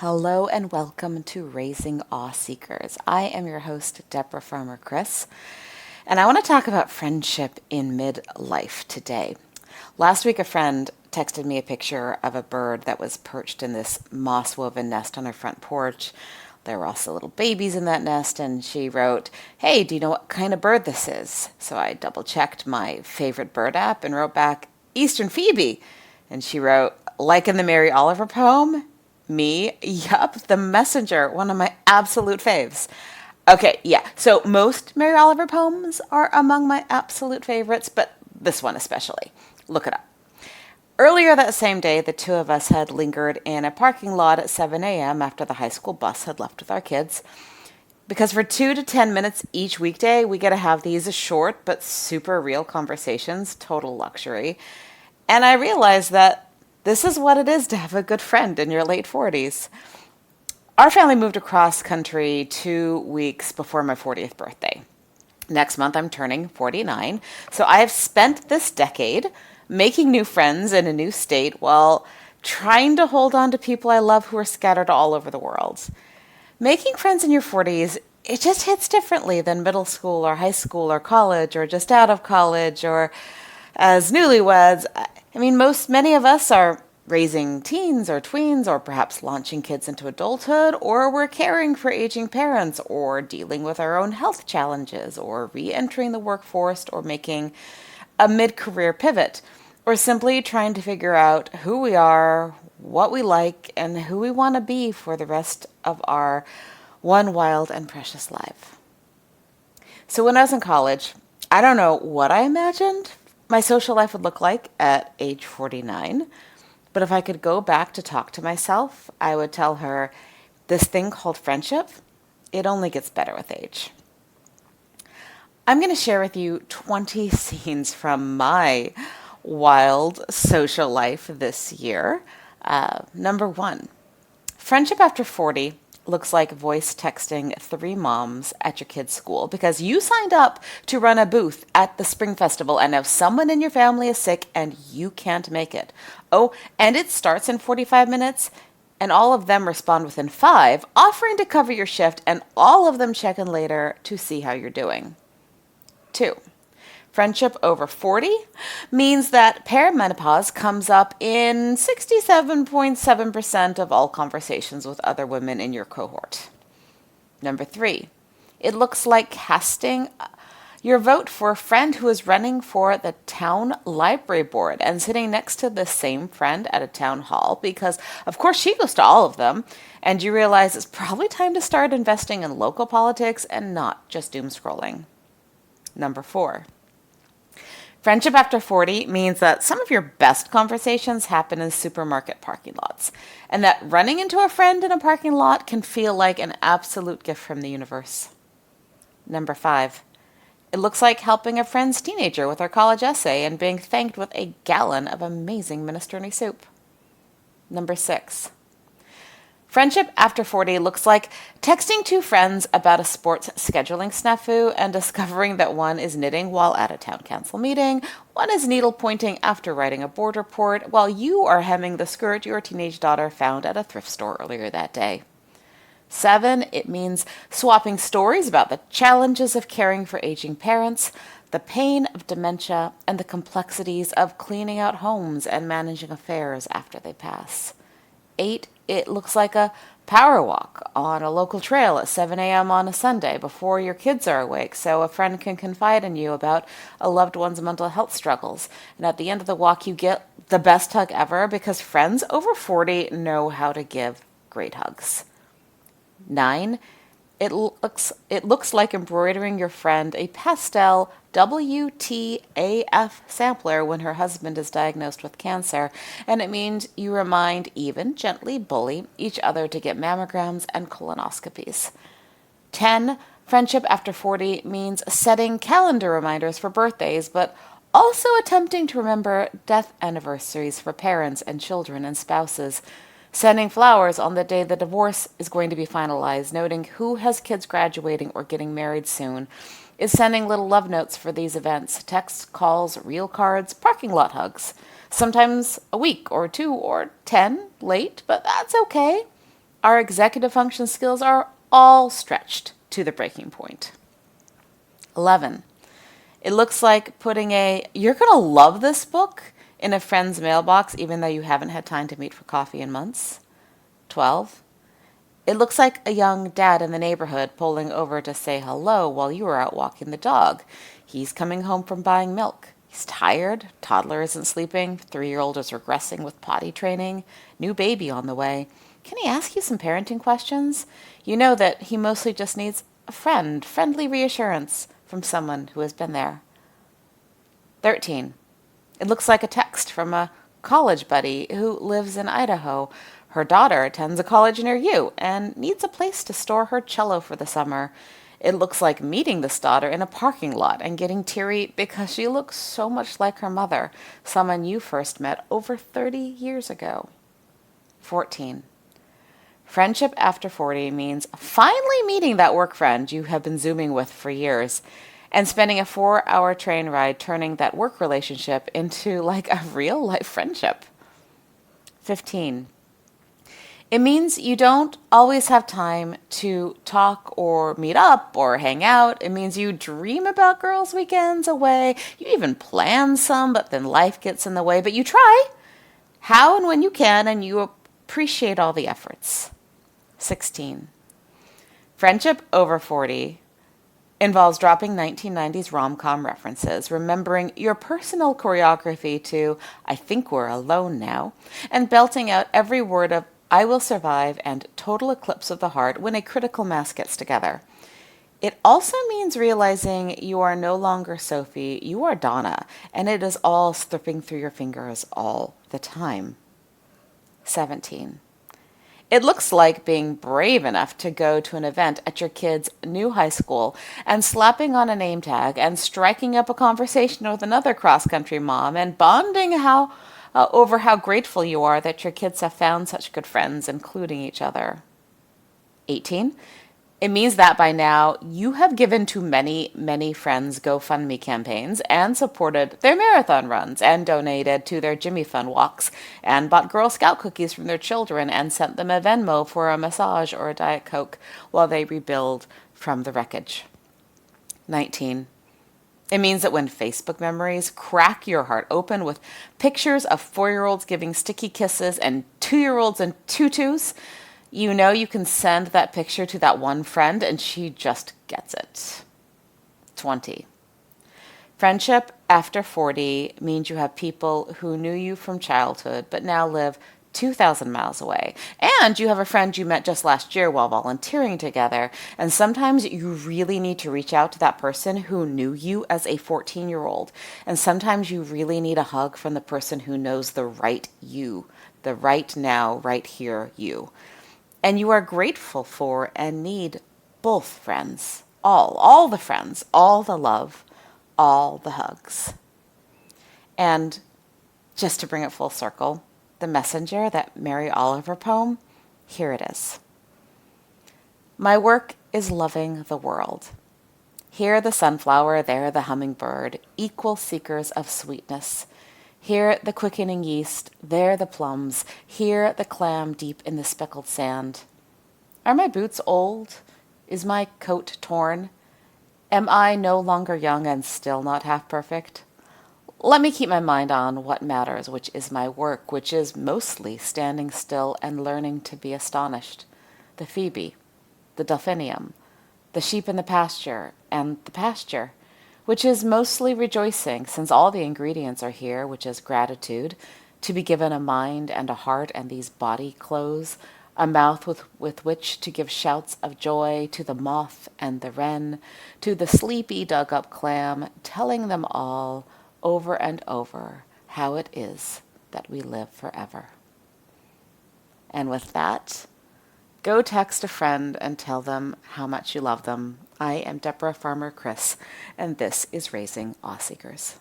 Hello and welcome to Raising Awe Seekers. I am your host, Deborah Farmer Chris, and I want to talk about friendship in midlife today. Last week, a friend texted me a picture of a bird that was perched in this moss woven nest on her front porch. There were also little babies in that nest, and she wrote, "Hey, do you know what kind of bird this is?" So I double checked my favorite bird app and wrote back, "Eastern Phoebe." And she wrote, "Like in the Mary Oliver poem?" Me? Yup, The Messenger, one of my absolute faves. Okay, yeah, so most Mary Oliver poems are among my absolute favorites, but this one especially. Look it up. Earlier that same day, the two of us had lingered in a parking lot at 7 a.m. after the high school bus had left with our kids. Because for 2 to 10 minutes each weekday, we get to have these short but super real conversations, total luxury. And I realized that this is what it is to have a good friend in your late 40s. Our family moved across country 2 weeks before my 40th birthday. Next month, I'm turning 49. So I have spent this decade making new friends in a new state while trying to hold on to people I love who are scattered all over the world. Making friends in your 40s, it just hits differently than middle school or high school or college or just out of college or as newlyweds. Many of us are raising teens or tweens or perhaps launching kids into adulthood, or we're caring for aging parents or dealing with our own health challenges or re-entering the workforce or making a mid-career pivot or simply trying to figure out who we are, what we like, and who we want to be for the rest of our one wild and precious life. So when I was in college, I don't know what I imagined my social life would look like at age 49. But if I could go back to talk to myself, I would tell her, this thing called friendship, it only gets better with age. I'm going to share with you 20 scenes from my wild social life this year. Number one, friendship after 40 looks like voice texting three moms at your kid's school because you signed up to run a booth at the Spring Festival and now someone in your family is sick and you can't make it. Oh, and it starts in 45 minutes and all of them respond within 5, offering to cover your shift, and all of them check in later to see how you're doing. 2. Friendship over 40 means that perimenopause comes up in 67.7% of all conversations with other women in your cohort. Number 3, it looks like casting your vote for a friend who is running for the town library board and sitting next to the same friend at a town hall because, of course, she goes to all of them, and you realize it's probably time to start investing in local politics and not just doom scrolling. Number 4, friendship after 40 means that some of your best conversations happen in supermarket parking lots, and that running into a friend in a parking lot can feel like an absolute gift from the universe. Number 5, it looks like helping a friend's teenager with her college essay and being thanked with a gallon of amazing minestrone soup. Number 6, friendship after 40 looks like texting two friends about a sports scheduling snafu and discovering that one is knitting while at a town council meeting, one is needle pointing after writing a board report, while you are hemming the skirt your teenage daughter found at a thrift store earlier that day. 7, it means swapping stories about the challenges of caring for aging parents, the pain of dementia, and the complexities of cleaning out homes and managing affairs after they pass. 8, it looks like a power walk on a local trail at 7 a.m. on a Sunday before your kids are awake so a friend can confide in you about a loved one's mental health struggles. And at the end of the walk, you get the best hug ever because friends over 40 know how to give great hugs. 9, it looks like embroidering your friend a pastel WTAF sampler when her husband is diagnosed with cancer, and it means you remind, even gently bully, each other to get mammograms and colonoscopies. 10, friendship after 40 means setting calendar reminders for birthdays, but also attempting to remember death anniversaries for parents and children and spouses. Sending flowers on the day the divorce is going to be finalized, noting who has kids graduating or getting married soon, is sending little love notes for these events, texts, calls, real cards, parking lot hugs. Sometimes a week or 2 or 10 late, but that's okay. our executive function skills are all stretched to the breaking point. 11. It looks like putting a "you're going to love this book" in a friend's mailbox even though you haven't had time to meet for coffee in months. 12. It looks like a young dad in the neighborhood pulling over to say hello while you are out walking the dog. He's coming home from buying milk. He's tired, toddler isn't sleeping, 3-year-old is regressing with potty training, new baby on the way. Can he ask you some parenting questions? You know that he mostly just needs a friendly reassurance from someone who has been there. 13. It looks like a text from a college buddy who lives in Idaho. Her daughter attends a college near you and needs a place to store her cello for the summer. It looks like meeting this daughter in a parking lot and getting teary because she looks so much like her mother, someone you first met over 30 years ago. 14. Friendship after 40 means finally meeting that work friend you have been Zooming with for years and spending a 4-hour train ride turning that work relationship into like a real life friendship. 15. It means you don't always have time to talk or meet up or hang out. It means you dream about girls' weekends away. You even plan some, but then life gets in the way. But you try how and when you can, and you appreciate all the efforts. 16. Friendship over 40 involves dropping 1990s rom-com references, remembering your personal choreography to "I Think We're Alone Now," and belting out every word of "I Will Survive" and "Total Eclipse of the Heart" when a critical mass gets together. It also means realizing you are no longer Sophie, you are Donna, and it is all slipping through your fingers all the time. 17. It looks like being brave enough to go to an event at your kid's new high school and slapping on a name tag and striking up a conversation with another cross-country mom and bonding over how grateful you are that your kids have found such good friends, including each other. 18. It means that by now you have given to many, many friends GoFundMe campaigns and supported their marathon runs and donated to their Jimmy Fun walks and bought Girl Scout cookies from their children and sent them a Venmo for a massage or a Diet Coke while they rebuild from the wreckage. 19. It means that when Facebook memories crack your heart open with pictures of 4-year-olds giving sticky kisses and 2-year-olds in tutus, you know you can send that picture to that one friend and she just gets it. 20. Friendship after 40 means you have people who knew you from childhood but now live 2,000 miles away. And you have a friend you met just last year while volunteering together. And sometimes you really need to reach out to that person who knew you as a 14-year-old. And sometimes you really need a hug from the person who knows the right you, the right now, right here you. And you are grateful for and need both friends, all the friends, all the love, all the hugs. And just to bring it full circle, The Messenger, that Mary Oliver poem, here it is. My work is loving the world. Here the sunflower, there the hummingbird, equal seekers of sweetness. Here the quickening yeast, there the plums, here the clam deep in the speckled sand. Are my boots old? Is my coat torn? Am I no longer young and still not half perfect? Let me keep my mind on what matters, which is my work, which is mostly standing still and learning to be astonished. The Phoebe, the delphinium, the sheep in the pasture, and the pasture, which is mostly rejoicing, since all the ingredients are here, which is gratitude, to be given a mind and a heart and these body clothes, a mouth with which to give shouts of joy to the moth and the wren, to the sleepy dug-up clam, telling them all, over and over, how it is that we live forever. And with that, go text a friend and tell them how much you love them. I am Deborah Farmer Chris, and this is Raising Awe Seekers.